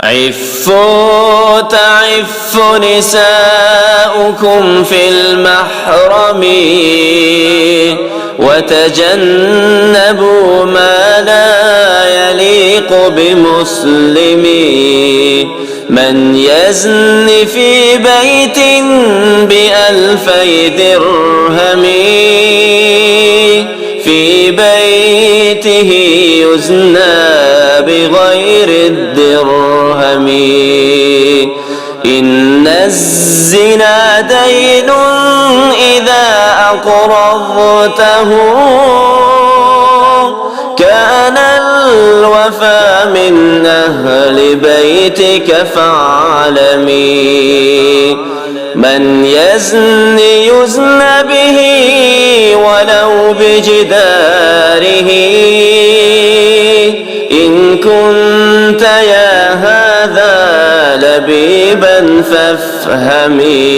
عفوا تعف نساؤكم في المحرم وتجنبوا ما لا يليق بمسلم. من يزن في بيت ب2000 درهم في بيته يزنى بغير الدرهم. إن الزنا دين إذا أقرضته كان الوفى من أهل بيتك فاعلمي. من يزن يزن به ولو بجداره. إن كنت يا هذا لبيبا فافهمي.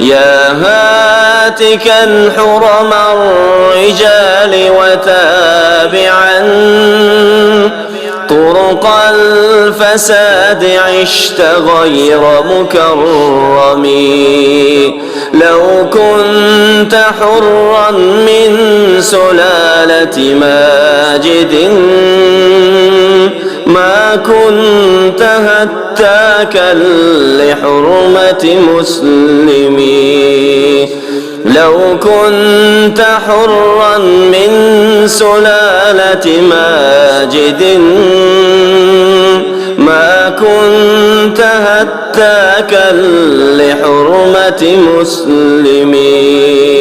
يا هاتكا حرم الرجال وتابعا طرق الفساد عشت غير مكرم. لو كنت حرا من سلالة ماجد ما كنت هتاكا لحرمة مسلمي. لو كنت حرا من سلالة ماجد ما كنت هتاكا لحرمة مسلمي.